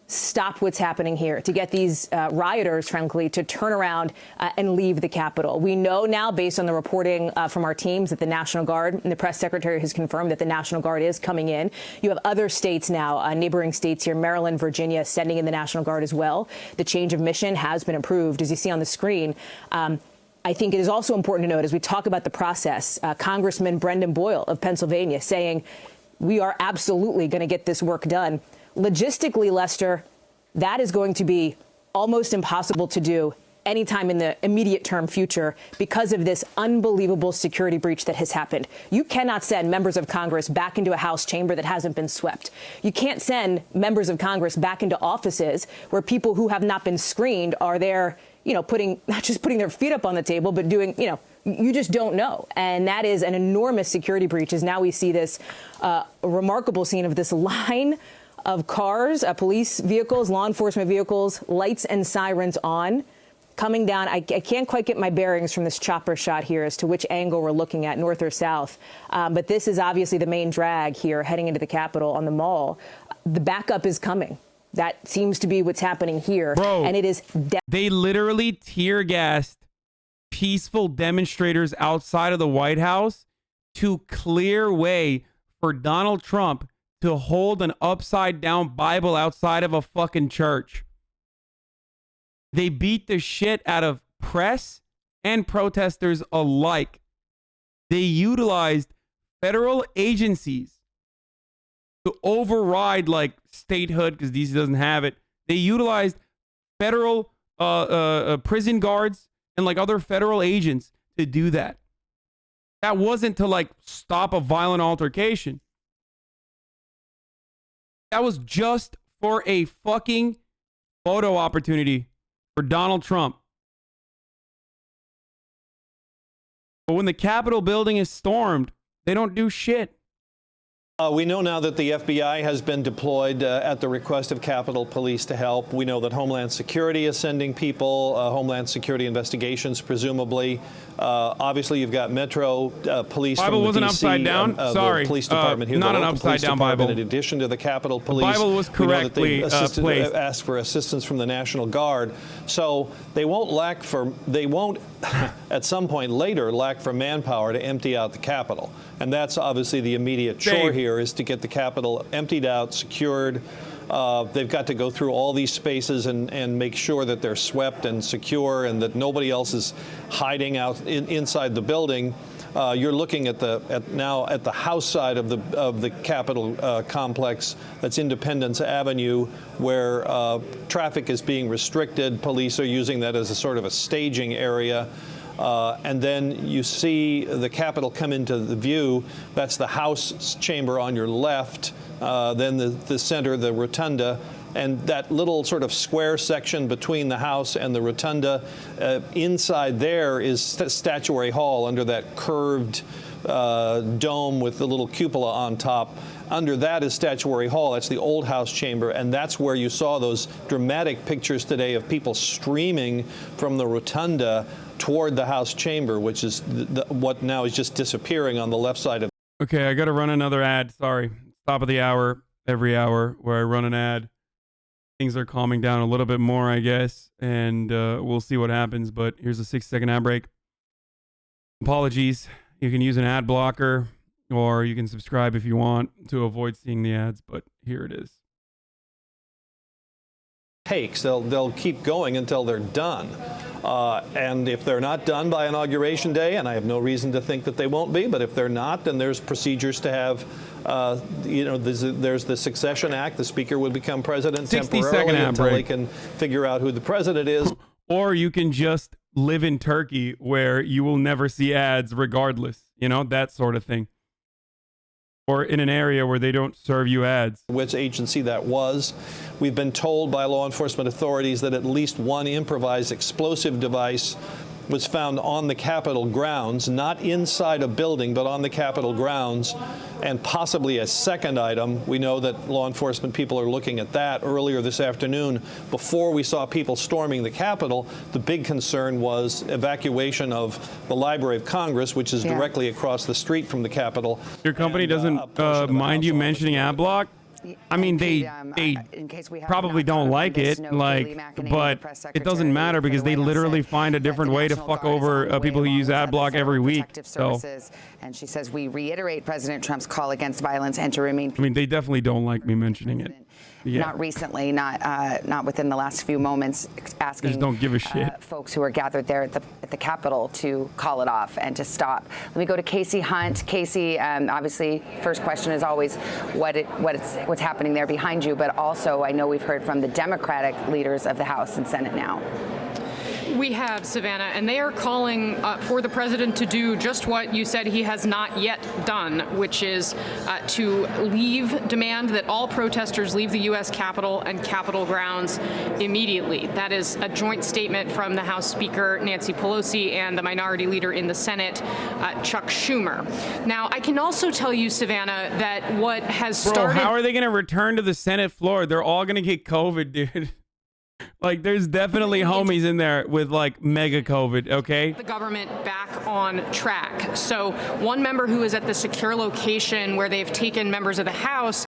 stop what's happening here, to get these rioters, frankly, to turn around and leave the Capitol. We know now, based on the reporting from our teams, that the National Guard and the press secretary has confirmed that the National Guard is coming in. You have other states now, neighboring states here, Maryland, Virginia, sending in the National Guard as well. The change of mission has been approved, as you see on the screen. I think it is also important to note, as we talk about the process, Congressman Brendan Boyle of Pennsylvania saying, we are absolutely going to get this work done. Logistically, Lester, that is going to be almost impossible to do anytime in the immediate term future because of this unbelievable security breach that has happened. You cannot send members of Congress back into a House chamber that hasn't been swept. You can't send members of Congress back into offices where people who have not been screened are there, not just putting their feet up on the table, but doing, you just don't know. And that is an enormous security breach, as now we see this remarkable scene of this line of cars, police vehicles, law enforcement vehicles, lights and sirens on, coming down. I can't quite get my bearings from this chopper shot here as to which angle we're looking at, north or south. But this is obviously the main drag here heading into the Capitol on the Mall. The backup is coming. That seems to be what's happening here. Bro, and it is. They literally tear gassed peaceful demonstrators outside of the White House to clear way for Donald Trump to hold an upside down Bible outside of a fucking church. They beat the shit out of press and protesters alike. They utilized federal agencies to override like statehood, because DC doesn't have it. They utilized federal prison guards and like other federal agents to do that. That wasn't to like stop a violent altercation. That was just for a fucking photo opportunity for Donald Trump. But when the Capitol building is stormed, they don't do shit. We know now that the FBI has been deployed at the request of Capitol Police to help. We know that Homeland Security is sending people, Homeland Security investigations, presumably. Obviously, you've got Metro Police Bible from the wasn't DC, upside down. Sorry, the police department here, not the an local police upside down department, Bible. in addition to the Capitol Police. The Bible was correctly placed. Asked for assistance from the National Guard, so they won't at some point later lack for manpower to empty out the Capitol, and that's obviously the immediate chore here, is to get the Capitol emptied out, secured. They've got to go through all these spaces and make sure that they're swept and secure and that nobody else is hiding out inside the building. You're looking at the House side of the Capitol complex. That's Independence Avenue, where traffic is being restricted. Police are using that as a sort of a staging area. And then you see the Capitol come into the view. That's the House chamber on your left, then the center, the rotunda, and that little sort of square section between the House and the rotunda. Inside there is Statuary Hall, under that curved dome with the little cupola on top. Under that is Statuary Hall. That's the old House chamber, and that's where you saw those dramatic pictures today of people streaming from the rotunda toward the House chamber, which is what now is just disappearing on the left side of. Okay, I got to run another ad. Sorry. Top of the hour, every hour where I run an ad. Things are calming down a little bit more, I guess, and we'll see what happens. But here's a 6-second ad break. Apologies. You can use an ad blocker, or you can subscribe if you want to avoid seeing the ads, but here it is. They'll keep going until they're done. And if they're not done by Inauguration Day, and I have no reason to think that they won't be, but if they're not, then there's procedures to have, there's the Succession Act. The Speaker would become president temporarily until they can figure out who the president is. Or you can just live in Turkey where you will never see ads regardless, that sort of thing. Or in an area where they don't serve you ads. Which agency that was. We've been told by law enforcement authorities that at least one improvised explosive device was found on the Capitol grounds, not inside a building, but on the Capitol grounds, and possibly a second item. We know that law enforcement people are looking at that. Earlier this afternoon, before we saw people storming the Capitol, the big concern was evacuation of the Library of Congress, which is directly across the street from the Capitol. Your company doesn't mind you mentioning ad block? I mean, they probably don't like it, but it doesn't matter because they literally find a different way to fuck over people who use ad block every week. So, and she says, we reiterate President Trump's call against violence and to remain. I mean, they definitely don't like me mentioning it. Yeah. Not recently, not within the last few moments, asking just don't give a shit. Folks who are gathered there at the Capitol to call it off and to stop. Let me go to Casey Hunt. Casey, obviously, first question is always what's happening there behind you, but also I know we've heard from the Democratic leaders of the House and Senate now. We have, Savannah, and they are calling for the president to do just what you said he has not yet done, which is to demand that all protesters leave the U.S. Capitol and Capitol grounds immediately. That is a joint statement from the House Speaker, Nancy Pelosi, and the Minority Leader in the Senate, Chuck Schumer. Now, I can also tell you, Savannah, that what has started... Bro, how are they going to return to the Senate floor? They're all going to get COVID, dude. Like, there's definitely homies in there with, like, mega COVID, okay? The government back on track. So one member who is at the secure location where they've taken members of the House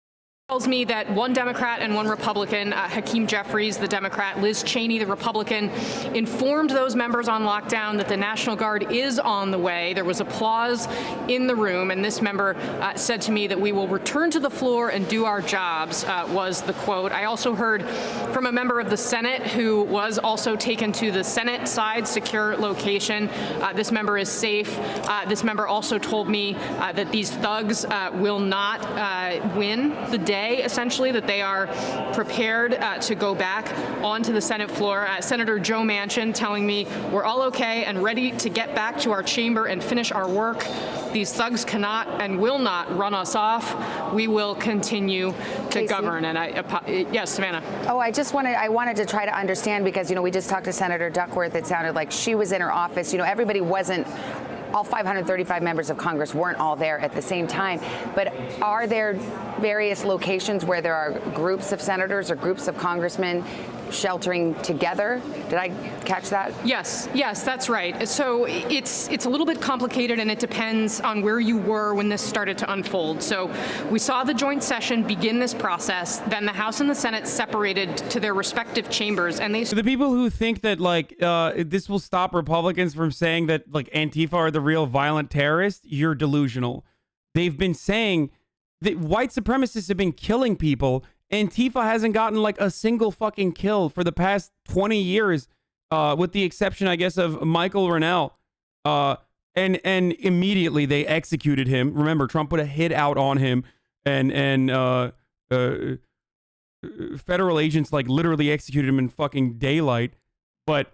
tells me that one Democrat and one Republican, Hakeem Jeffries, the Democrat, Liz Cheney, the Republican, informed those members on lockdown that the National Guard is on the way. There was applause in the room, and this member said to me that we will return to the floor and do our jobs, was the quote. I also heard from a member of the Senate who was also taken to the Senate side secure location. This member is safe. This member also told me that these thugs will not win the day, essentially, that they are prepared to go back onto the Senate floor. Senator Joe Manchin telling me we're all okay and ready to get back to our chamber and finish our work. These thugs cannot and will not run us off. We will continue to govern. And yes, Savannah. Oh, I wanted to try to understand because, we just talked to Senator Duckworth. It sounded like she was in her office. Everybody wasn't. All 535 members of Congress weren't all there at the same time. But are there various locations where there are groups of senators or groups of congressmen sheltering together? Did I catch that? Yes, that's right. So it's a little bit complicated, and it depends on where you were when this started to unfold. So we saw the joint session begin this process. Then the House and the Senate separated to their respective chambers, and the people who think that this will stop Republicans from saying that Antifa are the real violent terrorists, you're delusional. They've been saying that white supremacists have been killing people. Antifa hasn't gotten a single fucking kill for the past 20 years, with the exception, I guess, of Michael Rennell. And immediately they executed him. Remember, Trump put a hit out on him, and federal agents literally executed him in fucking daylight. But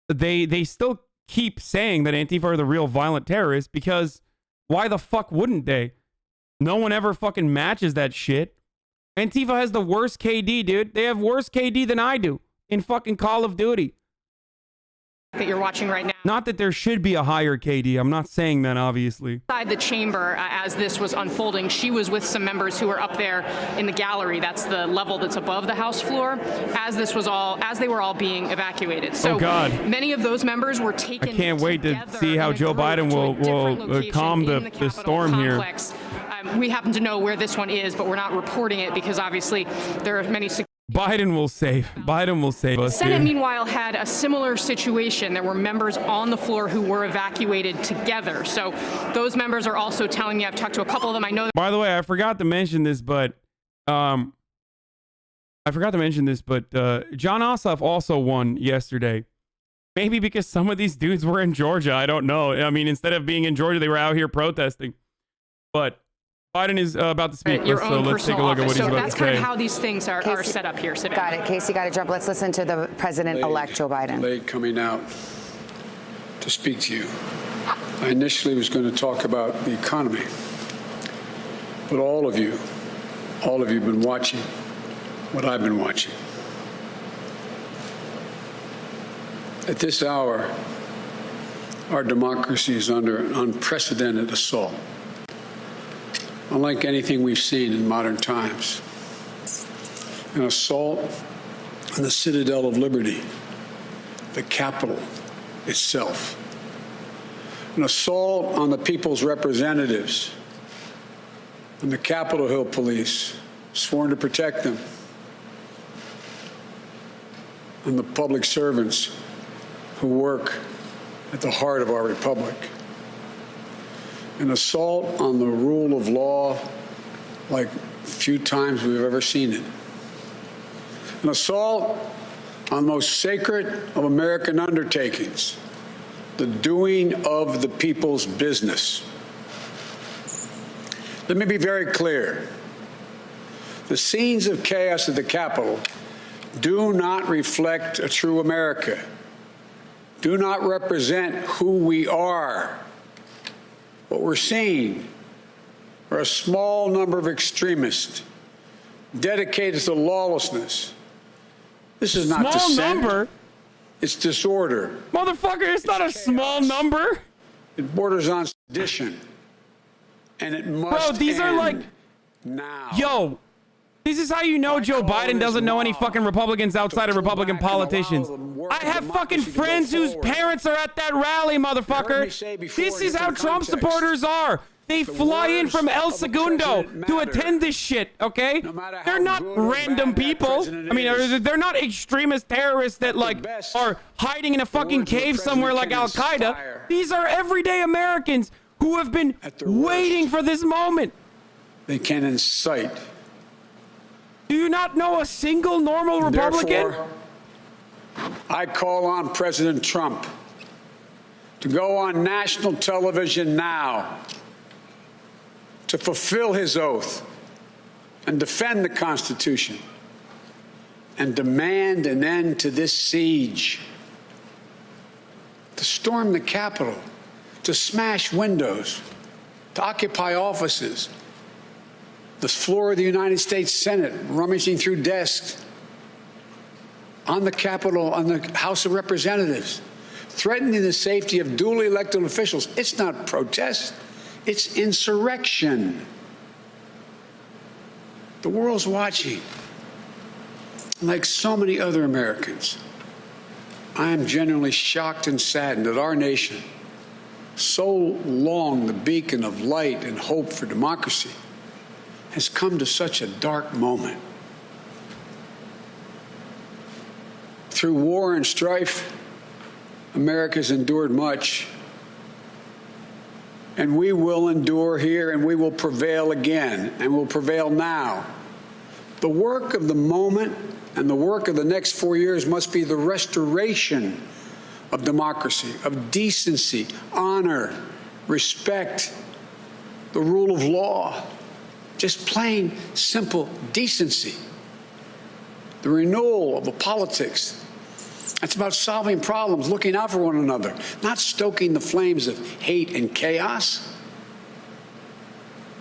they still keep saying that Antifa are the real violent terrorists, because why the fuck wouldn't they? No one ever fucking matches that shit. Antifa has the worst KD, dude. They have worse KD than I do in fucking Call of Duty. That you're watching right now. Not that there should be a higher KD. I'm not saying that, obviously. Inside the chamber, as this was unfolding, she was with some members who were up there in the gallery. That's the level that's above the House floor. As they were all being evacuated. So oh God. Many of those members were taken. I can't wait to see how Joe Biden will calm the storm complex here. We happen to know where this one is, but we're not reporting it because obviously there are many. Biden will save us. The Senate, meanwhile, had a similar situation. There were members on the floor who were evacuated together. So those members are also telling me, I've talked to a couple of them. I know. By the way, I forgot to mention this, but John Ossoff also won yesterday. Maybe because some of these dudes were in Georgia. I don't know. I mean, instead of being in Georgia, they were out here protesting. But Biden is about to speak, so let's take a look at what he's about to say. So that's kind of how these things are set up here, Savannah. Got it. Casey, got to jump. Let's listen to the president-elect, Joe Biden. Late coming out to speak to you. I initially was going to talk about the economy, but all of you have been watching what I've been watching. At this hour, our democracy is under an unprecedented assault. Unlike anything we've seen in modern times. An assault on the citadel of liberty, the Capitol itself. An assault on the people's representatives, on the Capitol Hill Police, sworn to protect them, and the public servants who work at the heart of our republic. An assault on the rule of law like few times we've ever seen it. An assault on the most sacred of American undertakings, the doing of the people's business. Let me be very clear. The scenes of chaos at the Capitol do not reflect a true America, do not represent who we are. What we're seeing are a small number of extremists dedicated to lawlessness. This is not dissent. Small number? It's disorder. Motherfucker, it's not a small number. It borders on sedition. And it must Bro, these are end like, now. yo, this is how you know Joe Biden doesn't know any fucking Republicans outside of Republican politicians. I have fucking friends whose parents are at that rally, motherfucker. This is how Trump supporters are. They fly in from El Segundo to attend this shit, okay? They're not random people. I mean, they're not extremist terrorists that, like, are hiding in a fucking cave somewhere like Al-Qaeda. These are everyday Americans who have been waiting for this moment. They can incite. Do you not know a single normal Republican? Therefore, I call on President Trump to go on national television now to fulfill his oath and defend the Constitution and demand an end to this siege, to storm the Capitol, to smash windows, to occupy offices, the floor of the United States Senate, rummaging through desks, on the Capitol, on the House of Representatives, threatening the safety of duly elected officials. It's not protest. It's insurrection. The world's watching. Like so many other Americans, I am genuinely shocked and saddened that our nation, so long the beacon of light and hope for democracy, has come to such a dark moment. Through war and strife, America's endured much. And we will endure here, and we will prevail again, and will prevail now. The work of the moment and the work of the next 4 years must be the restoration of democracy, of decency, honor, respect, the rule of law, just plain, simple decency. The renewal of the politics. It's about solving problems, looking out for one another, not stoking the flames of hate and chaos.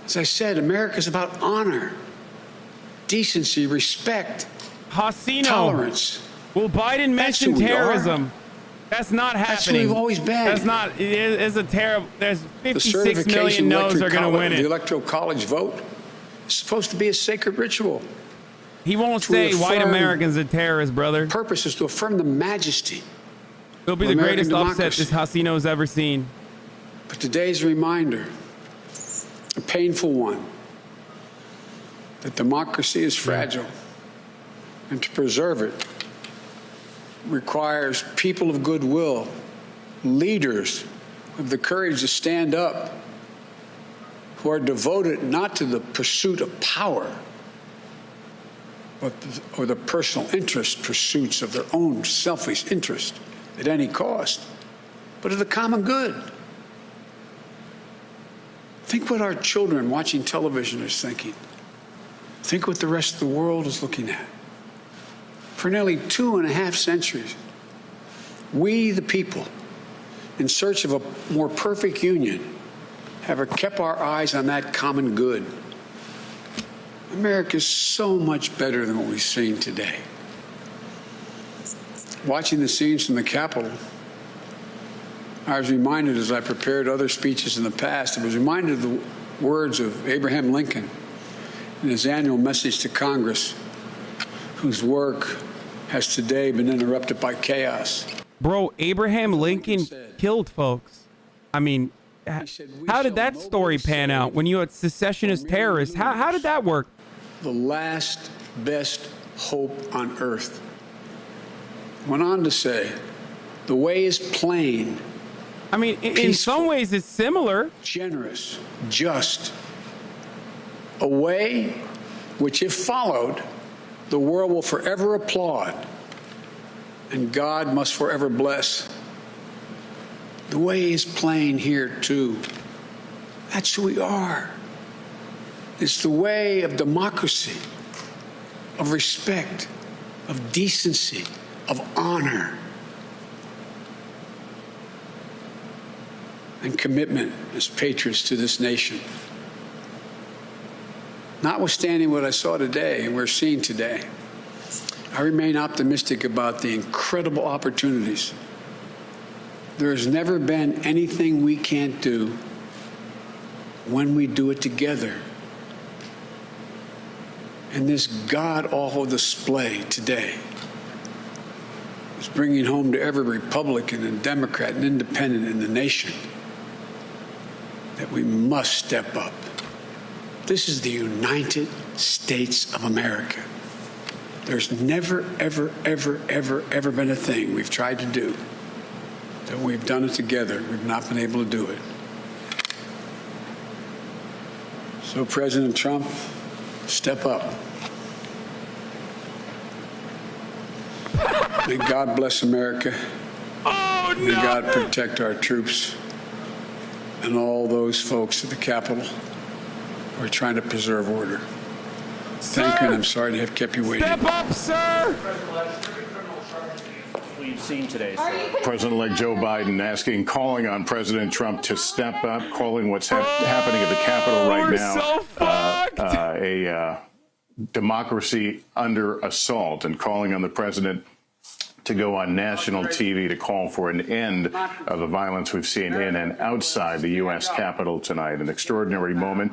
As I said, America's about honor, decency, respect, tolerance. Will Biden mention terrorism? That's not happening. That's who we've always been. That's not. It is a terrible. There's 56 million no's are going to win it. The Electoral College vote is supposed to be a sacred ritual. He won't say white Americans are terrorists, brother. Purpose is to affirm the majesty. It'll be the greatest upset this Hasino's ever seen. But today's a reminder, a painful one, that democracy is fragile, and to preserve it requires people of goodwill, leaders with the courage to stand up, who are devoted not to the pursuit of power, or the personal interest pursuits of their own selfish interest at any cost, but of the common good. Think what our children watching television are thinking. Think what the rest of the world is looking at. For nearly 2.5 centuries, we, the people, in search of a more perfect union, have kept our eyes on that common good. America is so much better than what we've seen today. Watching the scenes from the Capitol, I was reminded, as I prepared other speeches in the past, I was reminded of the words of Abraham Lincoln in his annual message to Congress, whose work has today been interrupted by chaos. Bro, Abraham Lincoln killed folks. I mean, how did that story pan out when you had secessionist terrorists? How did that work? the last best hope on earth. Went on to say, the way is plain. I mean, in peaceful, some ways it's similar. Generous, just. A way which, if followed, the world will forever applaud and God must forever bless. The way is plain here, too. That's who we are. It's the way of democracy, of respect, of decency, of honor, and commitment as patriots to this nation. Notwithstanding what I saw today and we're seeing today, I remain optimistic about the incredible opportunities. There has never been anything we can't do when we do it together. And this god-awful display today is bringing home to every Republican and Democrat and Independent in the nation that we must step up. This is the United States of America. There's never, ever, ever, ever, ever been a thing we've tried to do that we've done it together. We've not been able to do it. So, President Trump, step up. May God bless America. Oh, no. May God protect our troops and all those folks at the Capitol who are trying to preserve order. Thank you, and I'm sorry to have kept you waiting. Step up, sir. We've seen today, President-elect Joe Biden calling on President Trump to step up, calling what's happening at the Capitol right now so fucked. A democracy under assault, and calling on the president to go on national TV to call for an end of the violence we've seen in and outside the U.S. Capitol tonight. An extraordinary moment.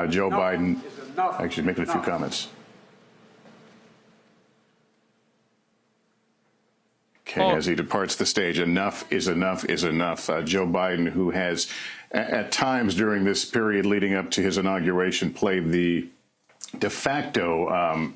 Joe Biden actually making a few comments. Okay, as he departs the stage, enough is enough is enough. Joe Biden, who has at times during this period leading up to his inauguration played the de facto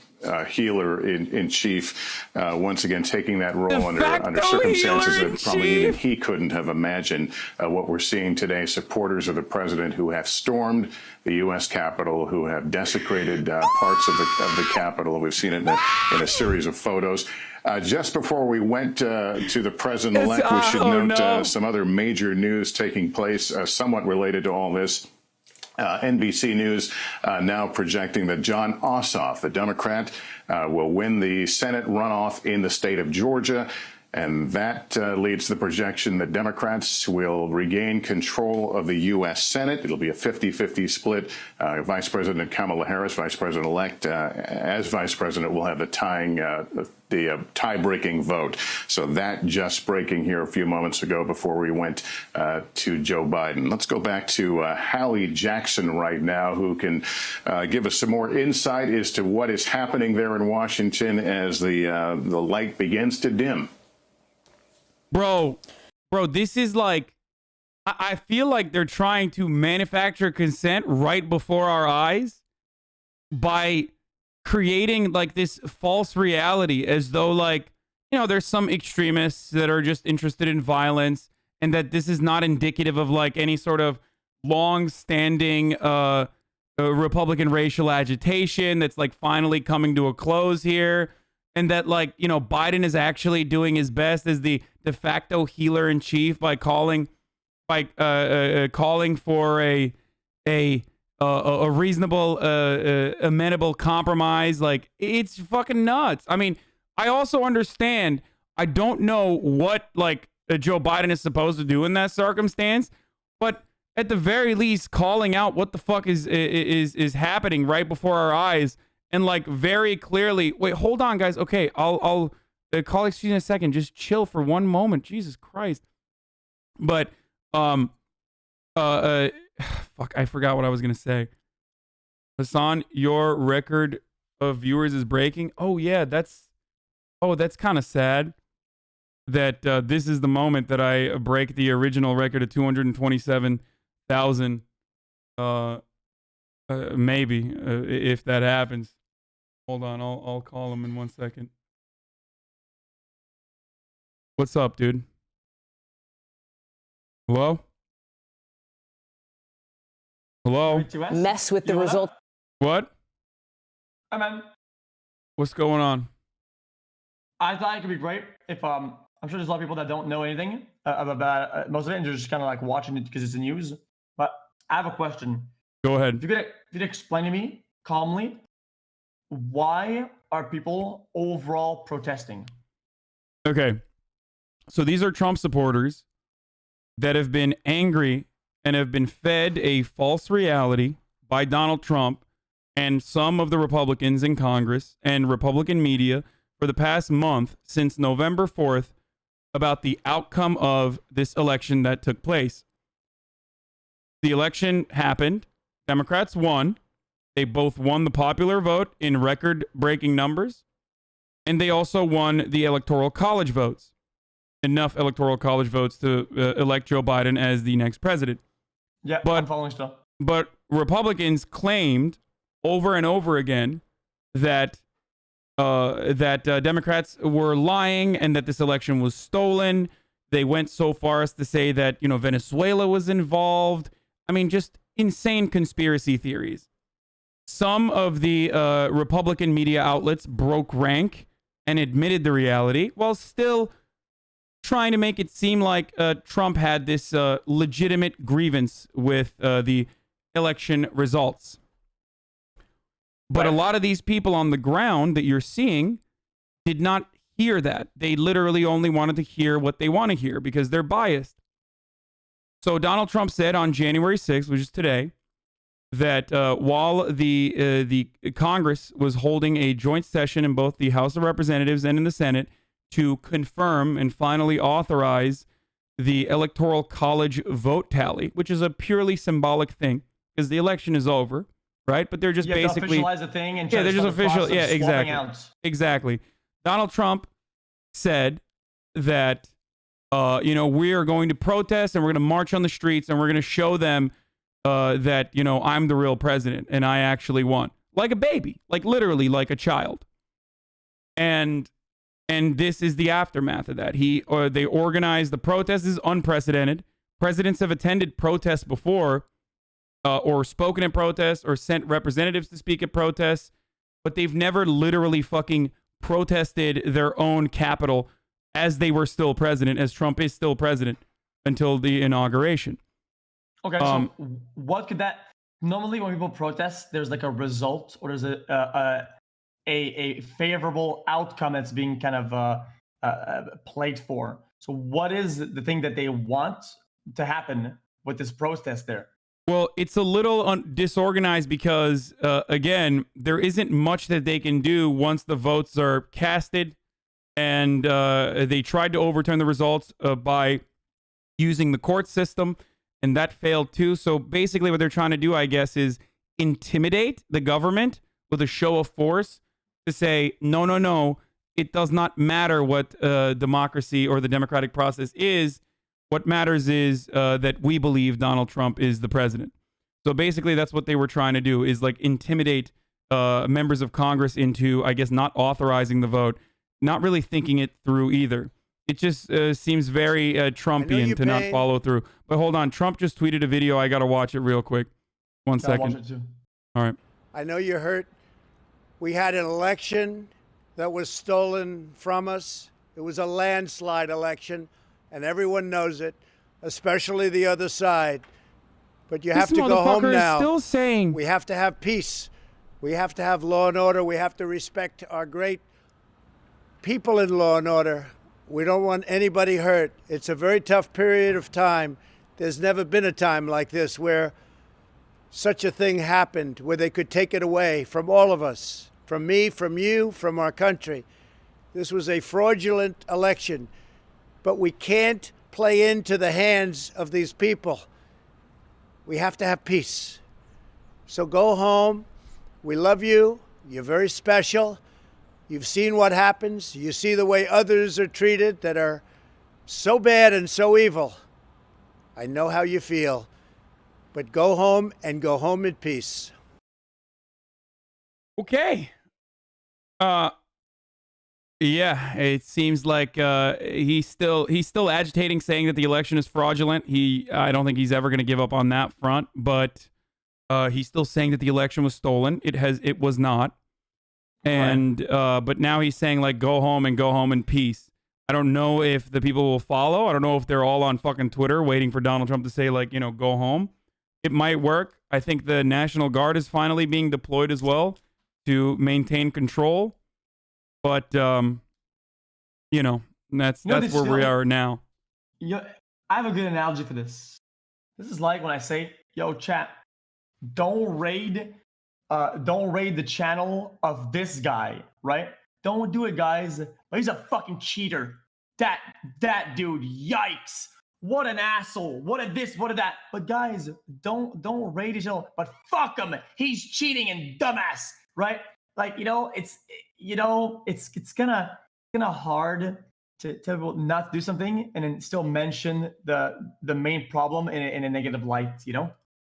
healer in chief, once again taking that role under circumstances that probably even he couldn't have imagined. What we're seeing today, supporters of the president who have stormed the U.S. Capitol, who have desecrated parts of the Capitol. We've seen it in a series of photos. Just before we went to the president-elect, we should note some other major news taking place, somewhat related to all this. NBC News now projecting that Jon Ossoff, the Democrat, will win the Senate runoff in the state of Georgia. And that leads to the projection that Democrats will regain control of the U.S. Senate. It'll be a 50-50 split. Vice President Kamala Harris, Vice President-elect, as Vice President, will have the tie-breaking vote. So that just breaking here a few moments ago before we went to Joe Biden. Let's go back to Hallie Jackson right now, who can give us some more insight as to what is happening there in Washington as the light begins to dim. Bro, this is like, I feel like they're trying to manufacture consent right before our eyes by creating like this false reality, as though like, you know, there's some extremists that are just interested in violence, and that this is not indicative of like any sort of long-standing Republican racial agitation that's like finally coming to a close here. And that, like, you know, Biden is actually doing his best as the de facto healer in chief by calling for a reasonable, amenable compromise. Like, it's fucking nuts. I mean, I also understand. I don't know what like Joe Biden is supposed to do in that circumstance, but at the very least, calling out what the fuck is happening right before our eyes. And like very clearly, wait, hold on, guys. Okay, I'll call excuse in a second. Just chill for one moment. Jesus Christ. But fuck, I forgot what I was gonna say. Hassan, your record of viewers is breaking. Oh yeah, that's kind of sad. That this is the moment that I break the original record of 227,000. Maybe if that happens. Hold on, I'll call him in 1 second. What's up, dude? Hello? Hello? Mess with the result. What? Hi, man. What's going on? I thought it could be great if I'm sure there's a lot of people that don't know anything about most of it, and they're just kind of like watching it because it's the news. But I have a question. Go ahead. If you could explain to me calmly, why are people overall protesting? Okay. So these are Trump supporters that have been angry and have been fed a false reality by Donald Trump and some of the Republicans in Congress and Republican media for the past month since November 4th about the outcome of this election that took place. The election happened. Democrats won. They both won the popular vote in record-breaking numbers, and they also won the Electoral College votes. Enough Electoral College votes to elect Joe Biden as the next president. Yeah, I'm following still. But Republicans claimed over and over again that Democrats were lying and that this election was stolen. They went so far as to say that, Venezuela was involved. I mean, just insane conspiracy theories. Some of the Republican media outlets broke rank and admitted the reality while still trying to make it seem like Trump had this legitimate grievance with the election results. But a lot of these people on the ground that you're seeing did not hear that. They literally only wanted to hear what they want to hear because they're biased. So Donald Trump said on January 6th, which is today, that while the Congress was holding a joint session in both the House of Representatives and in the Senate to confirm and finally authorize the Electoral College vote tally, which is a purely symbolic thing because the election is over, right? But they're just basically officialize the thing and they're just official. Yeah, exactly. Out. Exactly. Donald Trump said that we are going to protest and we're going to march on the streets and we're going to show them that I'm the real president and I actually won, like a baby, like literally like a child. And this is the aftermath of that. They organized the protest. This is unprecedented. Presidents have attended protests before, or spoken at protests, or sent representatives to speak at protests, but they've never literally fucking protested their own capital as they were still president, as Trump is still president until the inauguration. Okay, so what could that? Normally, when people protest, there's like a result, or there's a favorable outcome that's being kind of played for. So what is the thing that they want to happen with this protest there? Well, it's a little disorganized because, again, there isn't much that they can do once the votes are casted. And they tried to overturn the results by using the court system, and that failed too. So basically what they're trying to do, I guess, is intimidate the government with a show of force to say, no, it does not matter what democracy or the democratic process is. What matters is that we believe Donald Trump is the president. So basically that's what they were trying to do, is like intimidate members of Congress into, I guess, not authorizing the vote, not really thinking it through either. It just seems very Trumpian to not follow through. But hold on, Trump just tweeted a video. I got to watch it real quick. 1 second. Watch it too. All right. I know you're hurt. We had an election that was stolen from us. It was a landslide election, and everyone knows it, especially the other side. But you have to go home now. Still saying we have to have peace. We have to have law and order. We have to respect our great people in law and order. We don't want anybody hurt. It's a very tough period of time. There's never been a time like this where such a thing happened, where they could take it away from all of us, from me, from you, from our country. This was a fraudulent election, but we can't play into the hands of these people. We have to have peace. So go home. We love you. You're very special. You've seen what happens. You see the way others are treated that are so bad and so evil. I know how you feel. But go home and go home in peace. Okay. Yeah, it seems like he's still agitating, saying that the election is fraudulent. I don't think he's ever going to give up on that front, but he's still saying that the election was stolen. It was not, and but now he's saying like go home in peace. I don't know if the people will follow. I don't know if they're all on fucking Twitter waiting for Donald Trump to say like go home. It might work. I think the National Guard is finally being deployed as well to maintain control. But that's where we are now. I have a good analogy for this. This is like when I say, "Yo, chat, don't raid the channel of this guy, right? Don't do it, guys. He's a fucking cheater. That dude, yikes! What an asshole! What a this? What a that? But guys, don't raid his channel. But fuck him. He's cheating and dumbass, right? Like it's kind of hard to tell not to do something and then still mention the main problem in a negative light,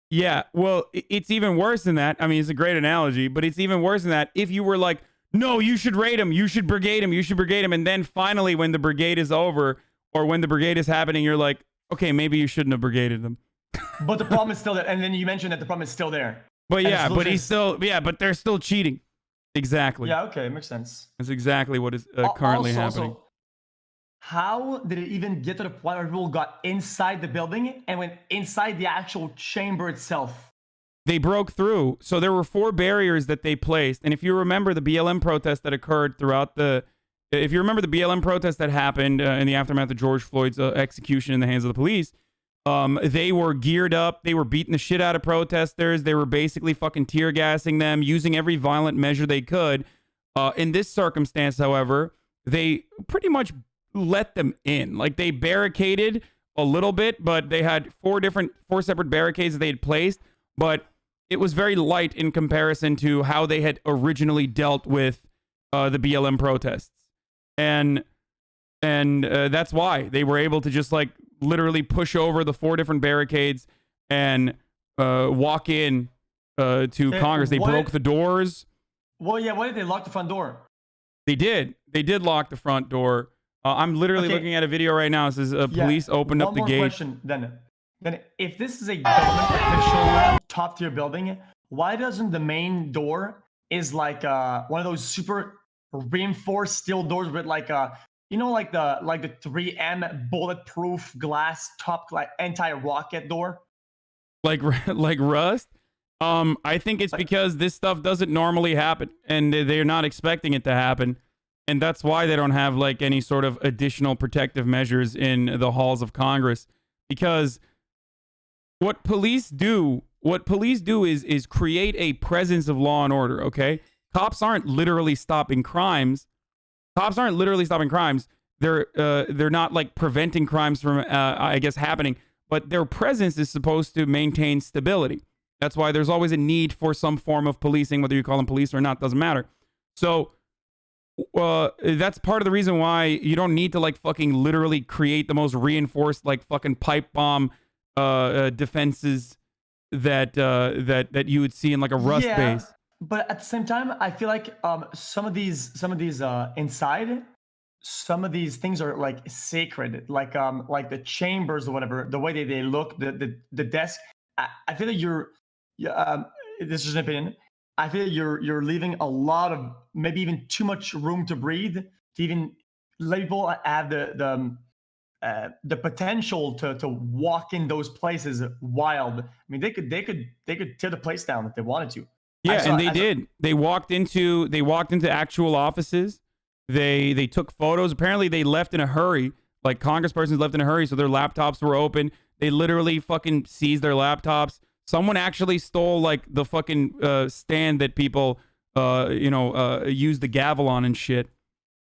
Yeah, well, it's even worse than that. I mean, it's a great analogy, but it's even worse than that if you were like, no, you should raid him, you should brigade him, and then finally when the brigade is over or when the brigade is happening, you're like, okay, maybe you shouldn't have brigaded them. But the problem is still there, and then you mentioned that the problem is still there. But yeah, but they're still cheating. Exactly. Yeah, okay, makes sense. That's exactly what is currently happening. Also, how did it even get to the point where people got inside the building and went inside the actual chamber itself? They broke through. So there were 4 barriers that they placed. And if you remember the BLM protest that occurred if you remember the BLM protest that happened in the aftermath of George Floyd's execution in the hands of the police, they were geared up. They were beating the shit out of protesters. They were basically fucking tear gassing them, using every violent measure they could. In this circumstance, however, they pretty much let them in. Like they barricaded a little bit, but they had 4 separate barricades that they had placed. But it was very light in comparison to how they had originally dealt with the BLM protests. And that's why they were able to just like literally push over the 4 different barricades and walk in to Congress. They broke the doors. Well, yeah, why did they lock the front door? They did lock the front door. I'm literally looking at a video right now. It says police opened up the gate. One more question then if this is a government official top tier building, why doesn't the main door is like one of those super reinforced steel doors with like the 3M bulletproof glass top like anti-rocket door? Like Rust? I think it's because this stuff doesn't normally happen and they're not expecting it to happen. And that's why they don't have like any sort of additional protective measures in the halls of Congress. Because what police do is create a presence of law and order, okay? Cops aren't literally stopping crimes. They're not like preventing crimes from happening, but their presence is supposed to maintain stability. That's why there's always a need for some form of policing, whether you call them police or not, doesn't matter. So that's part of the reason why you don't need to like fucking literally create the most reinforced like fucking pipe bomb defenses that you would see in like a Rust base. But at the same time, I feel like some of these inside, some of these things are like sacred, like the chambers or whatever. The way they look, the desk. I feel like this is an opinion. I feel you're leaving a lot of maybe even too much room to breathe to even let people have the potential to walk in those places wild. I mean, they could tear the place down if they wanted to. Yeah, and they did. They walked into actual offices. They took photos. Apparently, they left in a hurry. Like congresspersons left in a hurry, so their laptops were open. They literally fucking seized their laptops. Someone actually stole like the fucking stand that people use the gavel on and shit.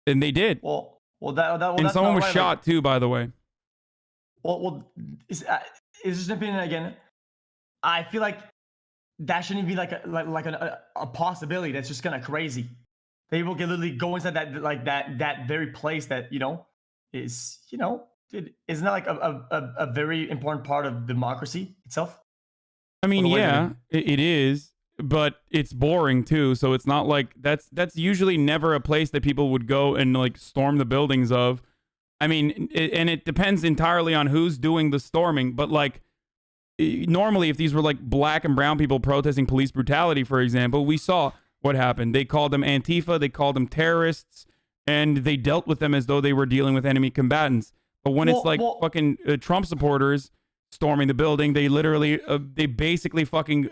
And they did. Well, and someone was shot too, by the way. Well, is this an opinion again? I feel like that shouldn't be like a possibility. That's just kind of crazy. People can literally go inside that very place that is isn't that like a very important part of democracy itself? I mean, yeah, it is. but it's boring too. So it's not like that's usually never a place that people would go and like storm the buildings of. I mean, and it depends entirely on who's doing the storming. But like normally, if these were like black and brown people protesting police brutality, for example, we saw what happened. They called them Antifa, they called them terrorists, and they dealt with them as though they were dealing with enemy combatants. But when it's like fucking Trump supporters storming the building, they literally, they basically fucking,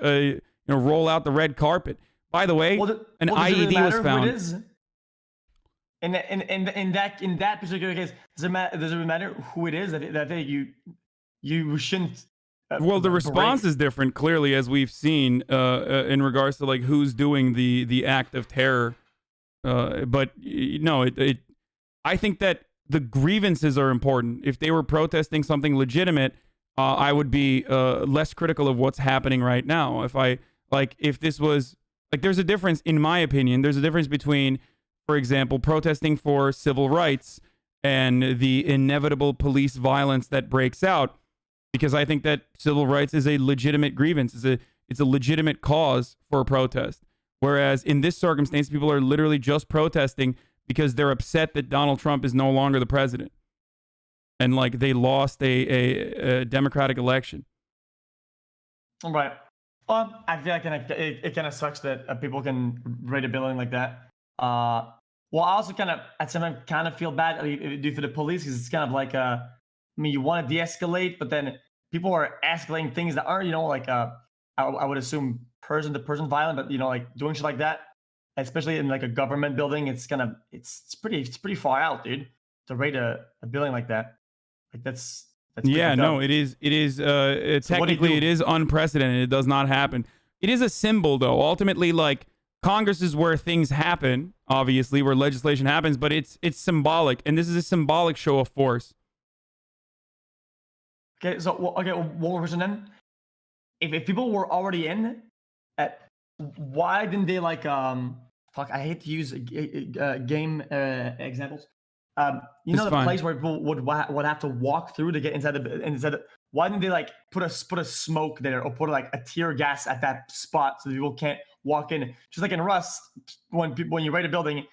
roll out the red carpet. By the way, an IED was found. In that particular case, does it matter who it is that you shouldn't? Well, the response is different, clearly, as we've seen in regards to like who's doing the act of terror. But no, I think that the grievances are important. If they were protesting something legitimate, I would be less critical of what's happening right now. If this was like, there's a difference, in my opinion. There's a difference between, for example, protesting for civil rights and the inevitable police violence that breaks out. Because I think that civil rights is a legitimate grievance. It's a legitimate cause for a protest. Whereas in this circumstance, people are literally just protesting because they're upset that Donald Trump is no longer the president. And like they lost a democratic election. All right. Well, I feel like it kind of sucks that people can raid a building like that. Well, I also at some point kind of feel bad due to the police, because it's kind of like I mean, you want to de-escalate, but then people are escalating things that aren't, I would assume person-to-person violent, but like doing shit like that, especially in like a government building, it's pretty far out, dude, to raid a building like that. Like that's yeah, no, it is technically it is unprecedented. It does not happen. It is a symbol, though. Ultimately, like Congress is where things happen, obviously, where legislation happens, but it's symbolic, and this is a symbolic show of force. Okay, so one more question then. If people were already in, why didn't they like fuck? I hate to use game examples. The place where people would have to walk through to get inside. Why didn't they like put a smoke there, or put like a tear gas at that spot so that people can't walk in? Just like in Rust, when you raid a building,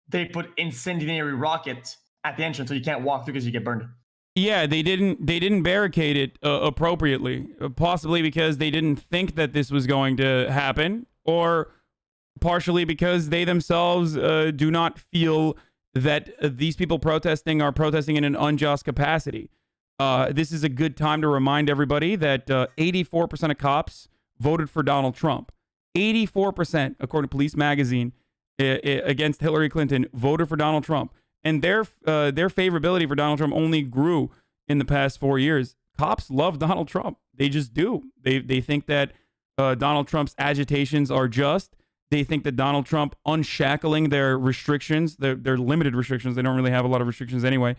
they put incendiary rocket at the entrance so you can't walk through because you get burned. Yeah, they didn't barricade it appropriately, possibly because they didn't think that this was going to happen, or partially because they themselves do not feel that these people protesting are protesting in an unjust capacity. This is a good time to remind everybody that 84% of cops voted for Donald Trump. 84%, according to Police Magazine, against Hillary Clinton, voted for Donald Trump. And their favorability for Donald Trump only grew in the past 4 years. Cops love Donald Trump. They just do. They think that Donald Trump's agitations are just. They think that Donald Trump unshackling their restrictions, their limited restrictions, they don't really have a lot of restrictions anyway,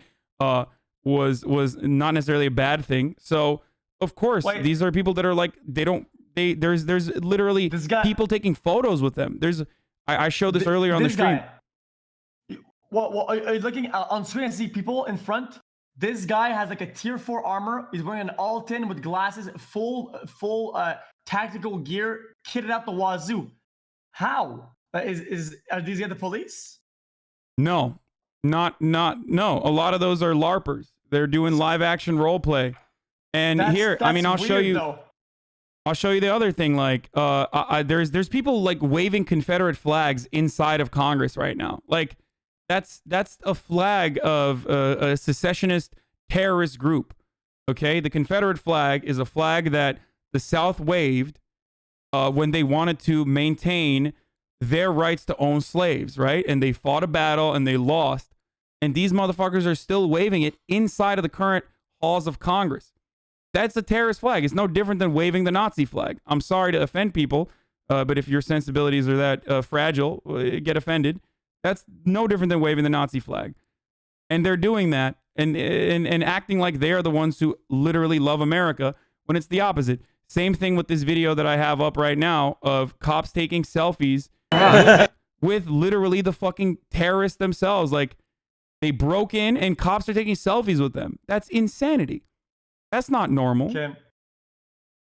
was not necessarily a bad thing. So, of course, these are people that are like, there's literally people taking photos with them. I showed this earlier on the stream. Well, are you looking on screen and see people in front? This guy has like a tier 4 armor. He's wearing an all-tin with glasses, full tactical gear, kitted out the wazoo. How? Are these guys the police? No. No. A lot of those are LARPers. They're doing live action role play. And I'll show you. Though. I'll show you the other thing. Like, there's people like waving Confederate flags inside of Congress right now. Like, that's a flag of a secessionist terrorist group. Okay, the Confederate flag is a flag that the South waved when they wanted to maintain their rights to own slaves, right? And they fought a battle and they lost. And these motherfuckers are still waving it inside of the current halls of Congress. That's a terrorist flag. It's no different than waving the Nazi flag. I'm sorry to offend people, but if your sensibilities are that fragile, get offended. That's no different than waving the Nazi flag. And they're doing that and acting like they're the ones who literally love America when it's the opposite. Same thing with this video that I have up right now of cops taking selfies with literally the fucking terrorists themselves. Like, they broke in and cops are taking selfies with them. That's insanity. That's not normal. Okay.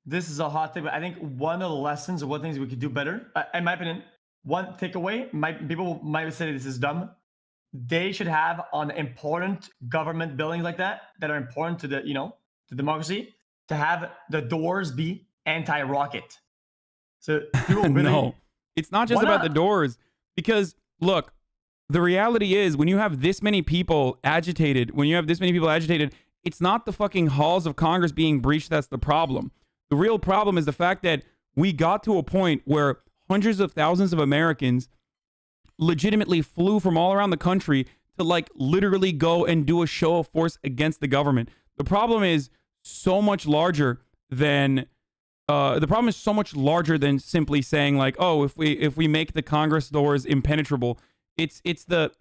this is a hot take, but I think one of the lessons or one things we could do better, in my opinion, one takeaway, people might say this is dumb. They should have on important government buildings like that are important to the, to democracy, to have the doors be anti-rocket. So people really, no, it's not just about the doors, because look, the reality is when you have this many people agitated, it's not the fucking halls of Congress being breached that's the problem. The real problem is the fact that we got to a point where hundreds of thousands of Americans legitimately flew from all around the country to like literally go and do a show of force against the government. The problem is so much larger than simply saying like, oh, if we make the Congress doors impenetrable. It's the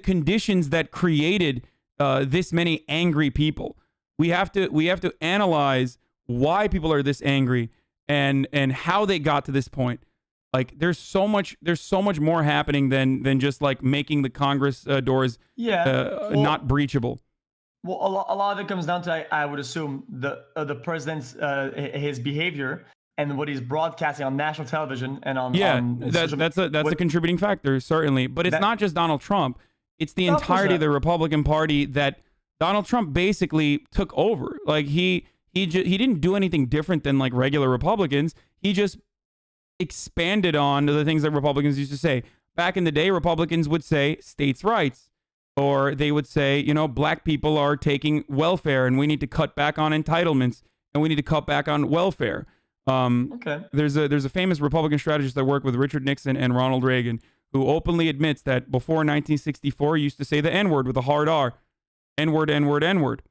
conditions that created this many angry people. We have to analyze why people are this angry and how they got to this point. Like there's so much more happening than just like making the Congress doors not breachable. Well, a lot of it comes down to, I would assume, the president's his behavior and what he's broadcasting on national television and on that's a contributing factor, certainly. But it's not just Donald Trump; it's the entirety of the Republican Party that Donald Trump basically took over. Like he didn't do anything different than like regular Republicans. He just expanded on the things that Republicans used to say. Back in the day, Republicans would say states' rights. Or they would say, black people are taking welfare and we need to cut back on entitlements and we need to cut back on welfare. There's a famous Republican strategist that worked with Richard Nixon and Ronald Reagan who openly admits that before 1964 he used to say the N-word with a hard R. N-word, N-word, N-word.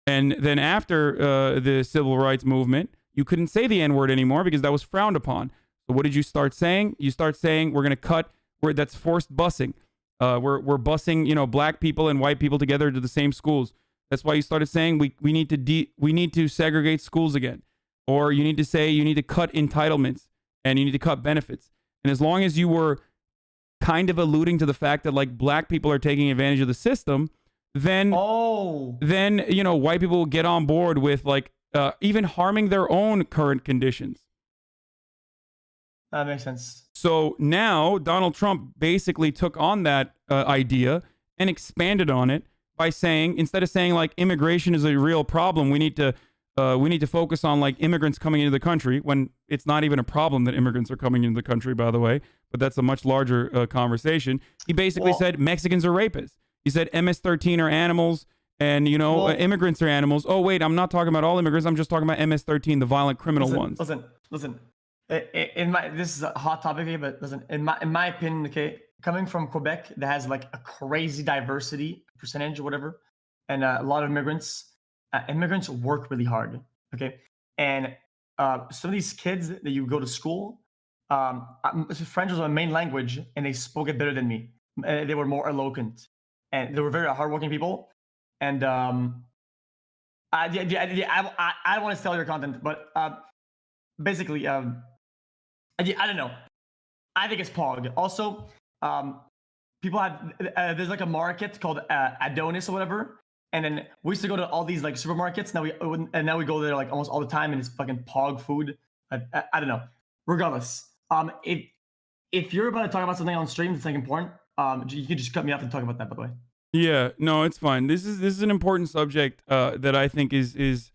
And then after the civil rights movement, you couldn't say the N-word anymore because that was frowned upon. So what did you start saying? You start saying we're going to cut, that's forced busing. We're busing, black people and white people together to the same schools. That's why you started saying we need to segregate schools again, or you need to say you need to cut entitlements and you need to cut benefits. And as long as you were kind of alluding to the fact that like black people are taking advantage of the system, then white people will get on board with like even harming their own current conditions. That makes sense. So now Donald Trump basically took on that idea and expanded on it by saying, instead of saying like immigration is a real problem, we need to focus on like immigrants coming into the country, when it's not even a problem that immigrants are coming into the country, by the way, but that's a much larger conversation. He basically said Mexicans are rapists. He said MS-13 are animals and, immigrants are animals. Oh, wait, I'm not talking about all immigrants. I'm just talking about MS-13, the violent criminal ones. Listen. This is a hot topic here, but listen, in my opinion, okay, coming from Quebec that has like a crazy diversity percentage or whatever, and a lot of immigrants work really hard, okay, and some of these kids that you go to school, French was my main language, and they spoke it better than me. They were more eloquent, and they were very hardworking people, and I don't want to sell your content, but basically, I don't know. I think it's Pog. Also, people have there's like a market called Adonis or whatever, and then we used to go to all these like supermarkets. Now we go there like almost all the time, and it's fucking Pog food. I don't know. Regardless, if you're about to talk about something on stream that's like important, you can just cut me off and talk about that. By the way. Yeah, no, it's fine. This is an important subject that I think is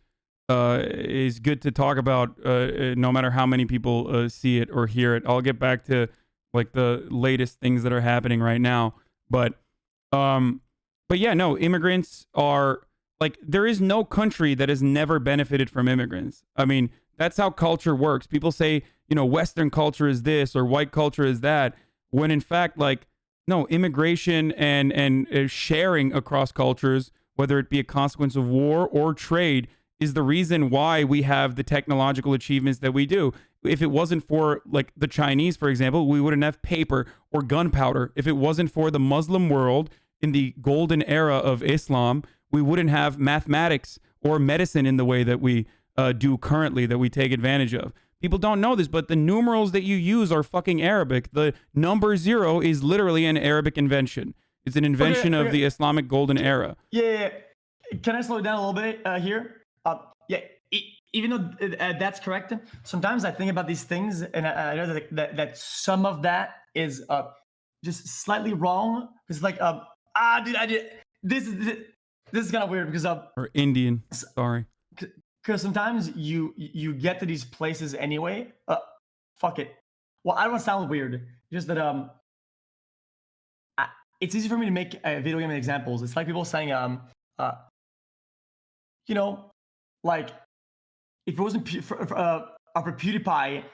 good to talk about, no matter how many people see it or hear it. I'll get back to like the latest things that are happening right now, but yeah, no, immigrants are like, there is no country that has never benefited from immigrants. I mean, that's how culture works. People say, Western culture is this or white culture is that, when in fact, like, no, immigration and sharing across cultures, whether it be a consequence of war or trade, is the reason why we have the technological achievements that we do. If it wasn't for like the Chinese, for example, we wouldn't have paper or gunpowder. If it wasn't for the Muslim world in the golden era of Islam, we wouldn't have mathematics or medicine in the way that we do currently, that we take advantage of. People don't know this, but the numerals that you use are fucking Arabic. The number 0 is literally an Arabic invention. It's an invention of the Islamic golden era. Yeah. Can I slow down a little bit here? even though that's correct, sometimes I think about these things, and I know that some of that is just slightly wrong. It's like, dude, this is kind of weird because or Indian. Sorry. Because sometimes you get to these places anyway. Fuck it. Well, I don't want to sound weird. Just that it's easy for me to make video game examples. It's like people saying like if it wasn't for PewDiePie,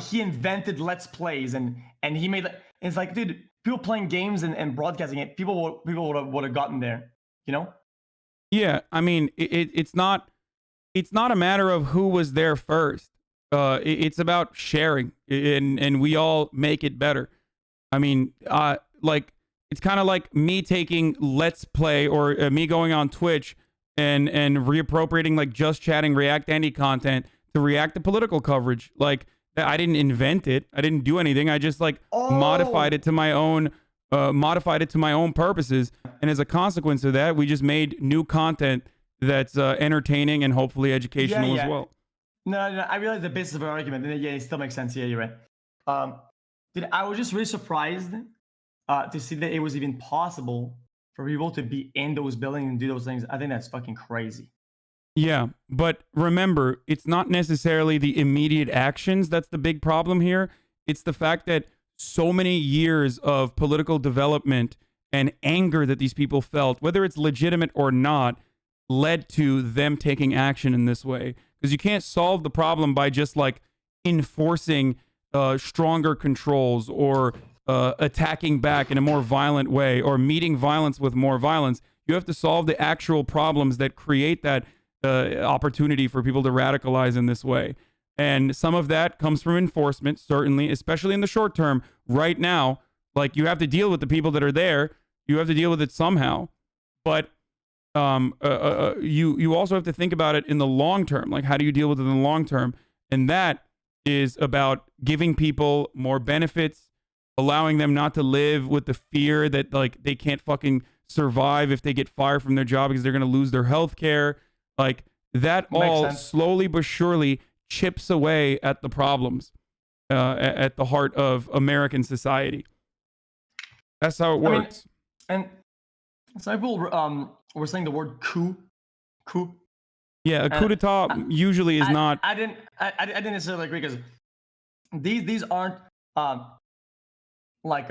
he invented Let's Plays and he made it. It's like, dude, people playing games and broadcasting it, people would have gotten there, you know? Yeah, I mean, it's not a matter of who was there first. It's about sharing, and we all make it better. I mean, like it's kind of like me taking Let's Play or me going on Twitch and reappropriating like Just Chatting React Andy content to react to political coverage. Like I didn't invent it. I didn't do anything. I just like modified it to my own purposes. And as a consequence of that, we just made new content that's entertaining and hopefully educational as well. No, I realize the basis of an argument. And yeah, it still makes sense. Yeah, you're right. I was just really surprised to see that it was even possible for people to be in those buildings and do those things. I think that's fucking crazy. Yeah, but remember, it's not necessarily the immediate actions that's the big problem here. It's the fact that so many years of political development and anger that these people felt, whether it's legitimate or not, led to them taking action in this way. Because you can't solve the problem by just like enforcing stronger controls or attacking back in a more violent way or meeting violence with more violence. You have to solve the actual problems that create that opportunity for people to radicalize in this way. And some of that comes from enforcement, certainly, especially in the short term. Right now, like you have to deal with the people that are there. You have to deal with it somehow. But you also have to think about it in the long term. Like, how do you deal with it in the long term? And that is about giving people more benefits, allowing them not to live with the fear that like they can't fucking survive if they get fired from their job because they're going to lose their health care. Like that all slowly but surely chips away at the problems at the heart of American society. That's how it works. I mean, and some people were saying the word coup. Yeah, a coup d'etat usually is not. I didn't necessarily agree because these aren't like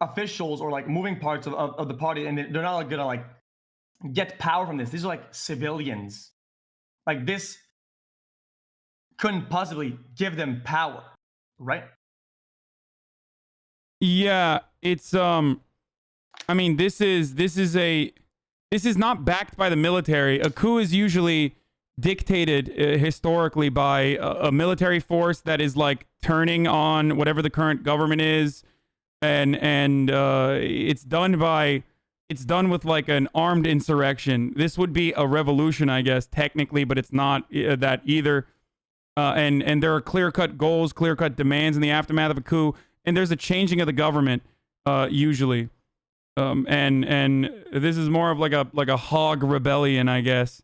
officials or like moving parts of the party, and they're not like, gonna like get power from this. These are like civilians. Like this couldn't possibly give them power, right? Yeah, it's I mean, this is not backed by the military. A coup is usually dictated historically by a military force that is like turning on whatever the current government is, and it's done with like an armed insurrection. This would be a revolution, I guess, technically, but it's not that either. And there are clear-cut goals, clear-cut demands in the aftermath of a coup, and there's a changing of the government usually. And this is more of like a hog rebellion, I guess,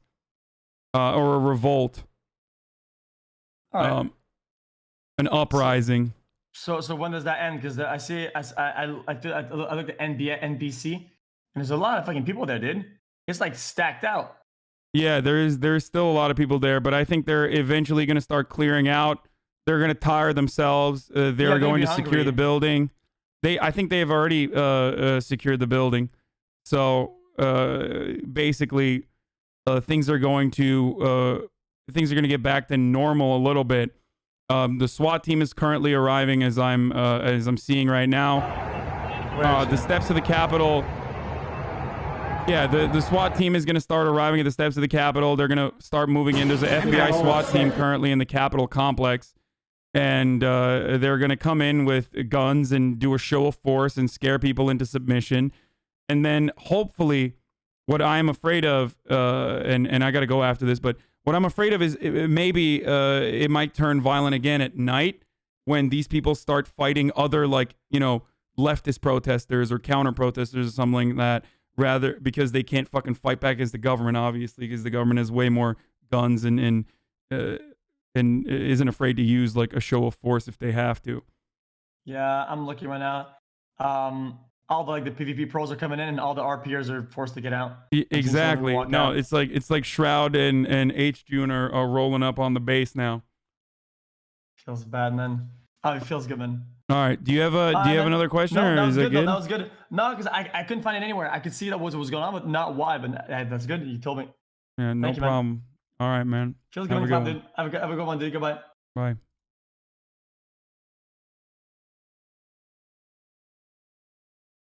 or a revolt, right. An uprising. So when does that end? Because I see, I looked at NBC, and there's a lot of fucking people there, dude. It's like stacked out. Yeah, there's still a lot of people there, but I think they're eventually going to start clearing out. They're going to tire themselves. They're going to secure the building. I think they have already secured the building. So basically, things are going to get back to normal a little bit. The SWAT team is currently arriving as I'm seeing right now. The steps of the Capitol. Yeah, the SWAT team is going to start arriving at the steps of the Capitol. They're going to start moving in. There's an FBI SWAT team currently in the Capitol complex. And they're going to come in with guns and do a show of force and scare people into submission. And then hopefully what I'm afraid of, and I got to go after this, but what I'm afraid of is maybe it might turn violent again at night when these people start fighting other, like, leftist protesters or counter protesters or something like that, rather because they can't fucking fight back against the government, obviously, because the government has way more guns and and isn't afraid to use like a show of force if they have to. Yeah, I'm looking right now. All the like the PvP pros are coming in, and all the RPers are forced to get out. Exactly. No, out. it's like Shroud and H June are rolling up on the base now. Feels bad, man. Oh, it feels good, man. All right. Do you have another question, No, or that was is that good. good? That was good. No, because I couldn't find it anywhere. I could see that was what was going on, but not why. But that's good. You told me. Yeah, no Thank you, problem. Man. All right, man. Feels good, dude. Have a good one, dude. Goodbye. Bye.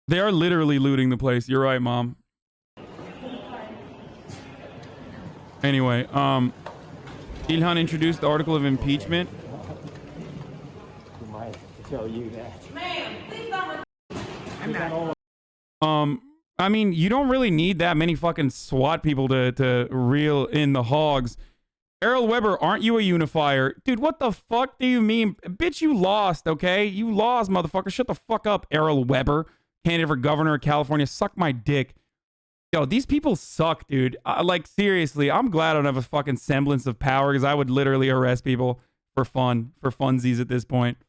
They are literally looting the place. You're right, Mom. Anyway, Ilhan introduced the article of impeachment. Who might tell you that? Ma'am, please don't. I mean, you don't really need that many fucking SWAT people to reel in the hogs. Errol Weber, aren't you a unifier? Dude, what the fuck do you mean? Bitch, you lost, okay? You lost, motherfucker. Shut the fuck up, Errol Weber. Candidate for governor of California. Suck my dick. Yo, these people suck, dude. Like, seriously, I'm glad I don't have a fucking semblance of power because I would literally arrest people for fun, for funsies at this point.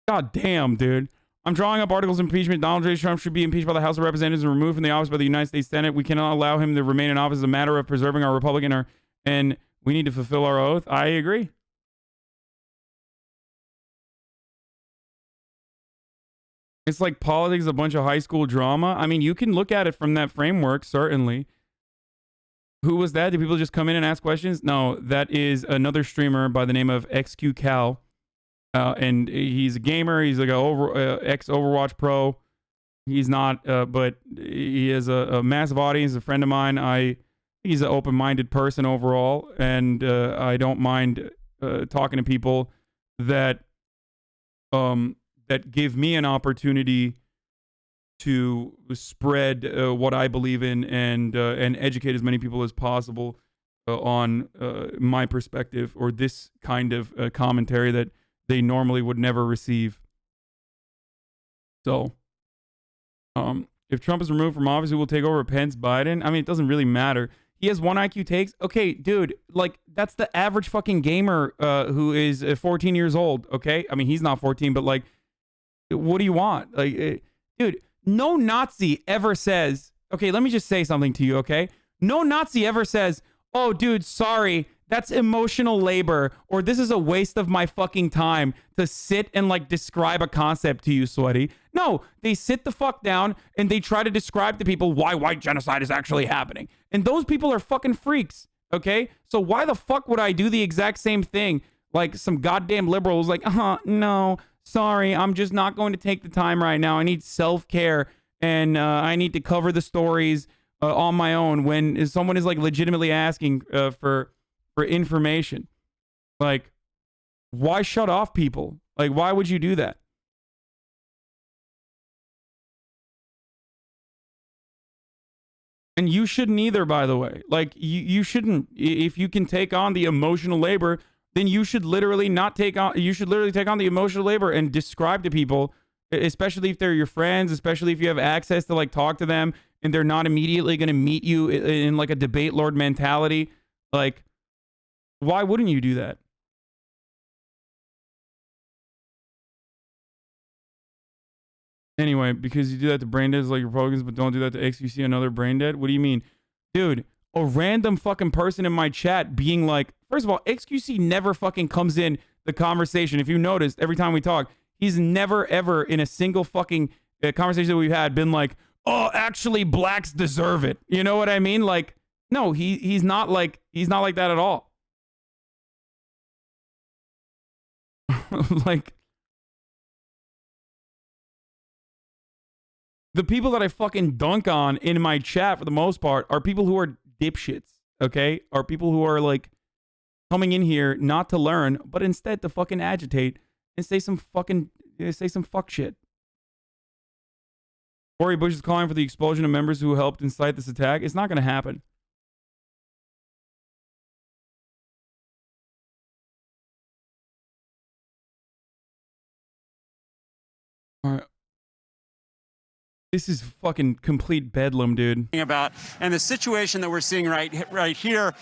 God damn, dude. I'm drawing up articles of impeachment. Donald J. Trump should be impeached by the House of Representatives and removed from the office by the United States Senate. We cannot allow him to remain in office as a matter of preserving our republic and we need to fulfill our oath. I agree. It's like politics, a bunch of high school drama. I mean, you can look at it from that framework, certainly. Who was that? Did people just come in and ask questions? No, that is another streamer by the name of XQCal. And he's a gamer. He's like a ex-Overwatch pro. He's not, but he has a massive audience, a friend of mine. He's an open-minded person overall, and I don't mind talking to people that that give me an opportunity to spread what I believe in and educate as many people as possible on my perspective or this kind of commentary that they normally would never receive. So, if Trump is removed from office, who will take over Pence, Biden? I mean, it doesn't really matter. He has one IQ takes. Okay, dude, like, that's the average fucking gamer who is 14 years old, okay? I mean, he's not 14, but, like, what do you want? Like, dude, no Nazi ever says, okay, let me just say something to you, okay? No Nazi ever says, oh, dude, sorry, that's emotional labor, or this is a waste of my fucking time to sit and, like, describe a concept to you, sweaty. No, they sit the fuck down and they try to describe to people why white genocide is actually happening. And those people are fucking freaks, okay? So why the fuck would I do the exact same thing? Like some goddamn liberal was like, no, sorry, I'm just not going to take the time right now. I need self-care and I need to cover the stories on my own when someone is, like, legitimately asking for information. Like, why shut off people? Like, why would you do that? And you shouldn't either, by the way. Like, you shouldn't. If you can take on the emotional labor, then you should literally not take on, you should literally take on the emotional labor and describe to people, especially if they're your friends, especially if you have access to, like, talk to them and they're not immediately going to meet you in like a debate lord mentality. Like, why wouldn't you do that? Anyway, because you do that to brain deads like Republicans, but don't do that to XQC, another brain dead? What do you mean? Dude, a random fucking person in my chat being like, first of all, XQC never fucking comes in the conversation. If you noticed, every time we talk, he's never ever in a single fucking conversation that we've had been like, oh, actually blacks deserve it. You know what I mean? Like, no, he's not like that at all. Like, the people that I fucking dunk on in my chat for the most part are people who are dipshits, okay? Are people who are, like, coming in here not to learn, but instead to fucking agitate and say some fuck shit. Cori Bush is calling for the expulsion of members who helped incite this attack. It's not going to happen. All right. This is fucking complete bedlam, dude. About and the situation that we're seeing right here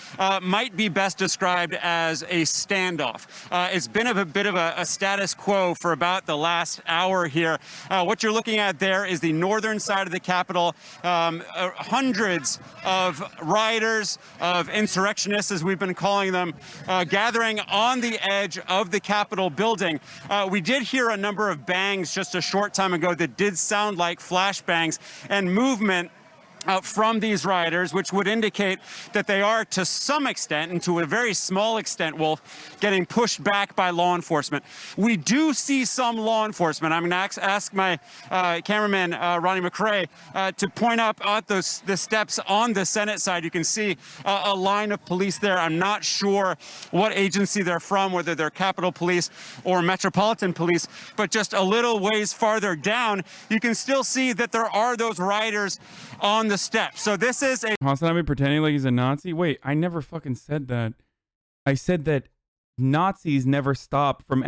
might be best described as a standoff. It's been a bit of a status quo for about the last hour here. What you're looking at there is the northern side of the Capitol. Hundreds of rioters, of insurrectionists, as we've been calling them, gathering on the edge of the Capitol building. We did hear a number of bangs just a short time ago that did sound like flashbangs and movement from these rioters, which would indicate that they are, to some extent, and to a very small extent, Wolf, getting pushed back by law enforcement. We do see some law enforcement. I'm going to ask my cameraman, Ronnie McRae, to point up at the steps on the Senate side. You can see a line of police there. I'm not sure what agency they're from, whether they're Capitol Police or Metropolitan Police, but just a little ways farther down, you can still see that there are those rioters on the steps. So this is a Hasanabi pretending like he's a Nazi. Wait, I never fucking said that. I said that Nazis never stop from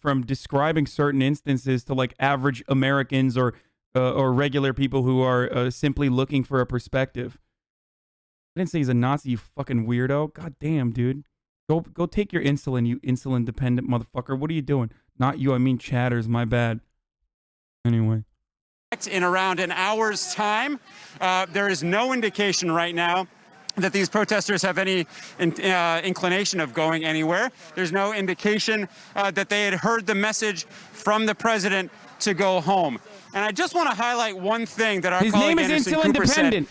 from describing certain instances to like average Americans or regular people who are simply looking for a perspective. I didn't say he's a Nazi, you fucking weirdo. God damn, dude. Go take your insulin, you insulin dependent motherfucker. What are you doing? Not you, I mean chatters. My bad. Anyway. In around an hour's time. There is no indication right now that these protesters have any inclination of going anywhere. There's no indication that they had heard the message from the president to go home. And I just want to highlight one thing that our colleague Anderson Cooper said.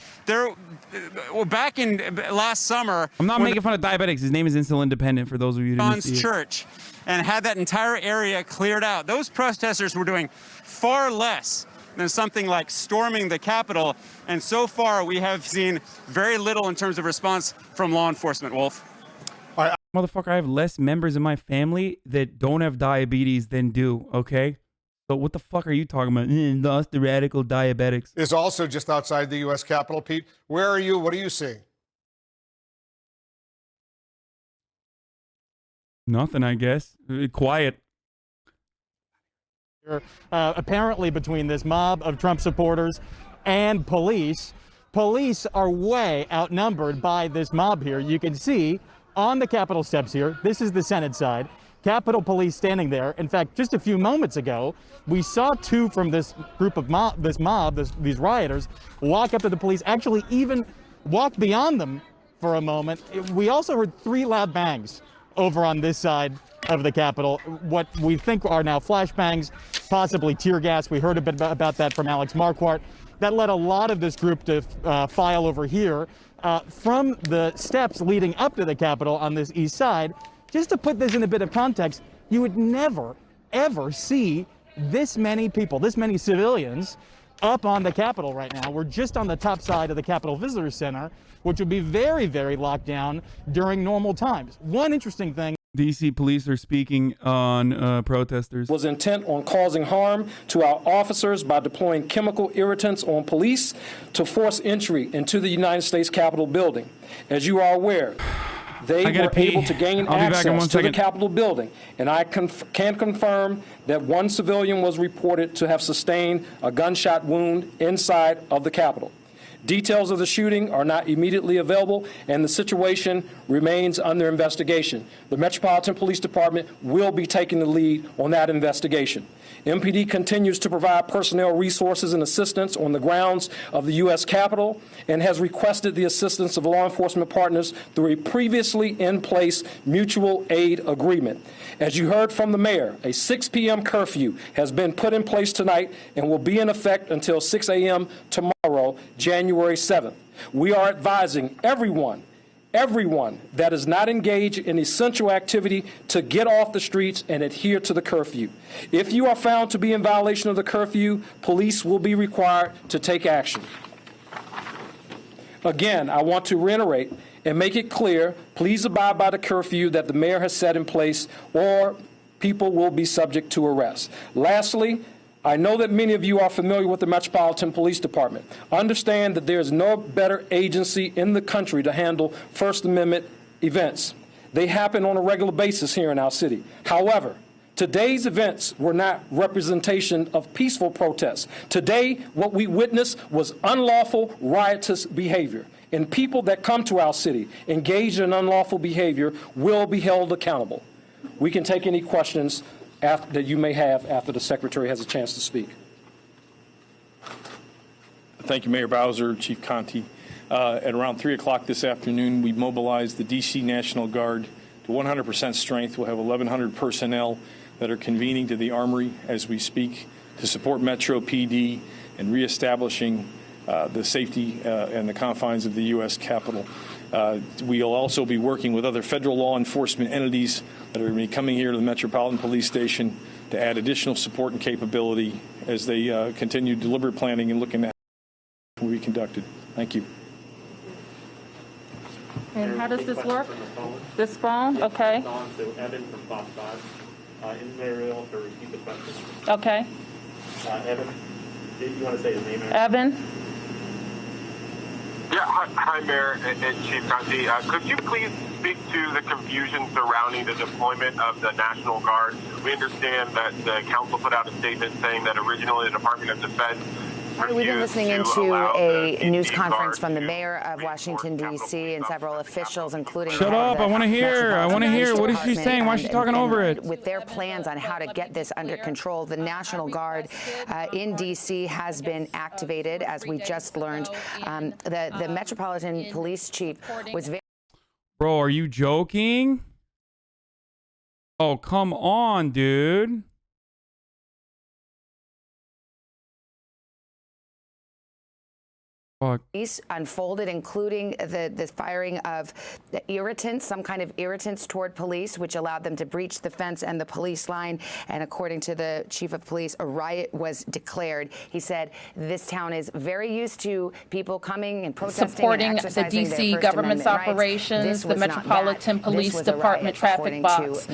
Back in last summer, I'm not making fun of diabetics. His name is insulin dependent, for those of you who didn't see it. Church, and had that entire area cleared out. Those protesters were doing far less than something like storming the Capitol, and so far we have seen very little in terms of response from law enforcement. Wolf. All right. Motherfucker, I have less members in my family that don't have diabetes than do, okay? So what the fuck are you talking about? Us, the radical diabetics. Is also just outside the U.S. Capitol, Pete. Where are you? What are you seeing? Nothing, I guess. Quiet. Apparently between this mob of Trump supporters and police are way outnumbered by this mob here. You can see on the Capitol steps here, this is the Senate side, Capitol Police standing there. In fact, just a few moments ago, we saw two from this group of these rioters, walk up to the police, actually even walk beyond them for a moment. We also heard 3 loud bangs over on this side of the Capitol, what we think are now flashbangs, possibly tear gas. We heard a bit about that from Alex Marquardt. That led a lot of this group to file over here from the steps leading up to the Capitol on this east side. Just to put this in a bit of context, you would never, ever see this many people, this many civilians up on the Capitol right now. We're just on the top side of the Capitol Visitor Center, which would be very, very locked down during normal times. One interesting thing. DC police are speaking on protesters. Was intent on causing harm to our officers by deploying chemical irritants on police to force entry into the United States Capitol building. As you are aware, they were able to gain access to the Capitol building, and I can confirm that one civilian was reported to have sustained a gunshot wound inside of the Capitol. Details of the shooting are not immediately available, and the situation remains under investigation. The Metropolitan Police Department will be taking the lead on that investigation. MPD continues to provide personnel resources and assistance on the grounds of the U.S. Capitol and has requested the assistance of law enforcement partners through a previously in place mutual aid agreement. As you heard from the mayor, a 6 p.m. curfew has been put in place tonight and will be in effect until 6 a.m. tomorrow, January 7th. We are advising everyone that is not engaged in essential activity to get off the streets and adhere to the curfew. If you are found to be in violation of the curfew, police will be required to take action. Again, I want to reiterate and make it clear, please abide by the curfew that the mayor has set in place, or people will be subject to arrest. Lastly, I know that many of you are familiar with the Metropolitan Police Department. Understand that there is no better agency in the country to handle First Amendment events. They happen on a regular basis here in our city. However, Today's events were not representation of peaceful protests. Today, what we witnessed was unlawful, riotous behavior. And people that come to our city engaged in unlawful behavior will be held accountable. We can take any questions that you may have after the Secretary has a chance to speak. Thank you, Mayor Bowser, Chief Conte. At around 3 o'clock this afternoon, we mobilized the D.C. National Guard to 100% strength. We'll have 1,100 personnel that are convening to the Armory as we speak to support Metro PD and reestablishing the safety and the confines of the U.S. Capitol. We'll also be working with other federal law enforcement entities that are going to be coming here to the Metropolitan Police Station to add additional support and capability as they continue deliberate planning and looking at how will be conducted. Thank you. And how does this work? This phone? Okay. So Evan from Fox 5. Is Mayor able to repeat the question? Okay. Evan, did you want to say his name? Evan? Yeah, hi, Mayor and Chief Conte. Could you please speak to the confusion surrounding the deployment of the National Guard? We understand that the council put out a statement saying that originally the Department of Defense We've been listening into a news conference from the mayor of Washington, D.C. and several officials, including Shut up. I want to hear. I want to hear. What is she saying? Why is she talking over it? With their plans on how to get this under control, the National Guard in D.C. has been activated, as we just learned. The Metropolitan Police Chief was very... Bro, are you joking? Oh, come on, dude. unfolded, including the firing of the irritants, some kind of irritants toward police, which allowed them to breach the fence and the police line. And according to the chief of police, a riot was declared. He said this town is very used to people coming and protesting, supporting the D.C. government's operations, the Metropolitan Police Department traffic box,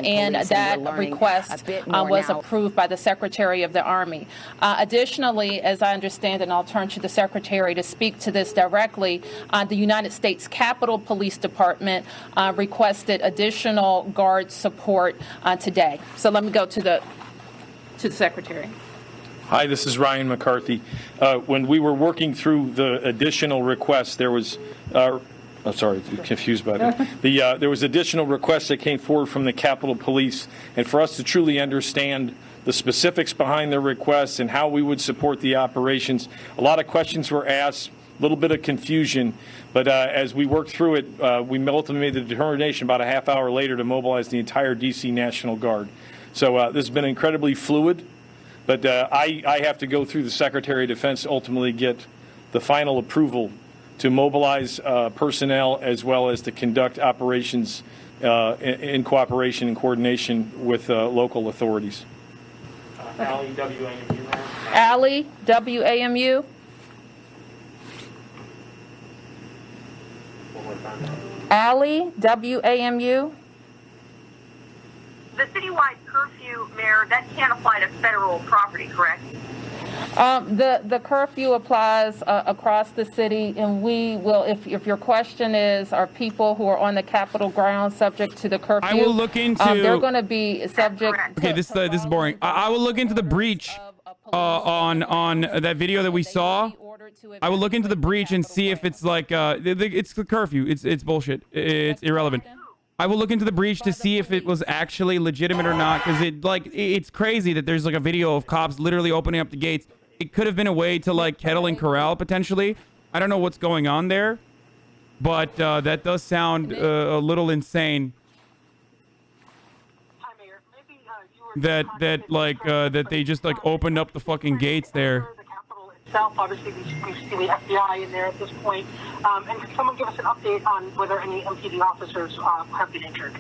and that request was approved by the Secretary of the Army. Additionally, as I understand, and I'll turn to the Secretary to speak to this directly, the United States Capitol Police Department requested additional guard support today. So let me go to the Secretary. Hi, this is Ryan McCarthy. When we were working through the additional requests, there was I'm sorry, confused by that. There was additional requests that came forward from the Capitol Police, and for us to truly understand the specifics behind their requests and how we would support the operations, a lot of questions were asked, a little bit of confusion, but as we worked through it, we ultimately made the determination about a half hour later to mobilize the entire D.C. National Guard. So this has been incredibly fluid, but I have to go through the Secretary of Defense to ultimately get the final approval to mobilize personnel as well as to conduct operations in cooperation and coordination with local authorities. Allie, WAMU. Allie, WAMU. One more time. Allie, WAMU. The citywide curfew, Mayor, that can't apply to federal property, correct? The curfew applies across the city, and we will, if your question is, are people who are on the Capitol grounds subject to the curfew? I will look into. They're going to be subject. Okay, this is boring. I will look into the breach on that video that we saw. I will look into the breach and see if it's like it's the curfew. It's bullshit. It's irrelevant. I will look into the breach to see if it was actually legitimate or not, because it's crazy that there's like a video of cops literally opening up the gates. It could have been a way to like kettle and corral potentially. I don't know what's going on there, but that does sound a little insane. That they just like opened up the fucking gates there. Obviously, we see the FBI in there at this point. And can someone give us an update on whether any MPD officers have been injured?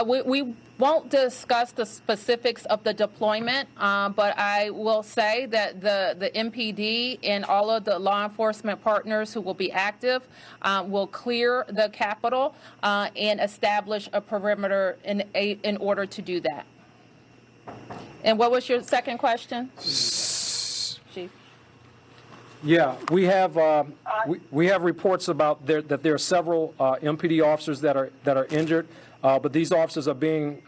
We won't discuss the specifics of the deployment, but I will say that the MPD and all of the law enforcement partners who will be active will clear the Capitol and establish a perimeter in order to do that. And what was your second question? Chief. Yeah, we have reports about that there are several MPD officers that are injured, but these officers are being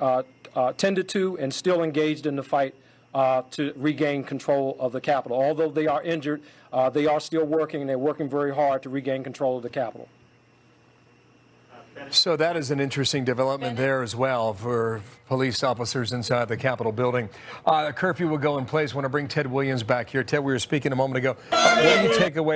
tended to and still engaged in the fight to regain control of the Capitol. Although they are injured, they are still working, and they're working very hard to regain control of the Capitol. So that is an interesting development there as well for police officers inside the Capitol building. A curfew will go in place. I want to bring Ted Williams back here. Ted, we were speaking a moment ago. What do you take away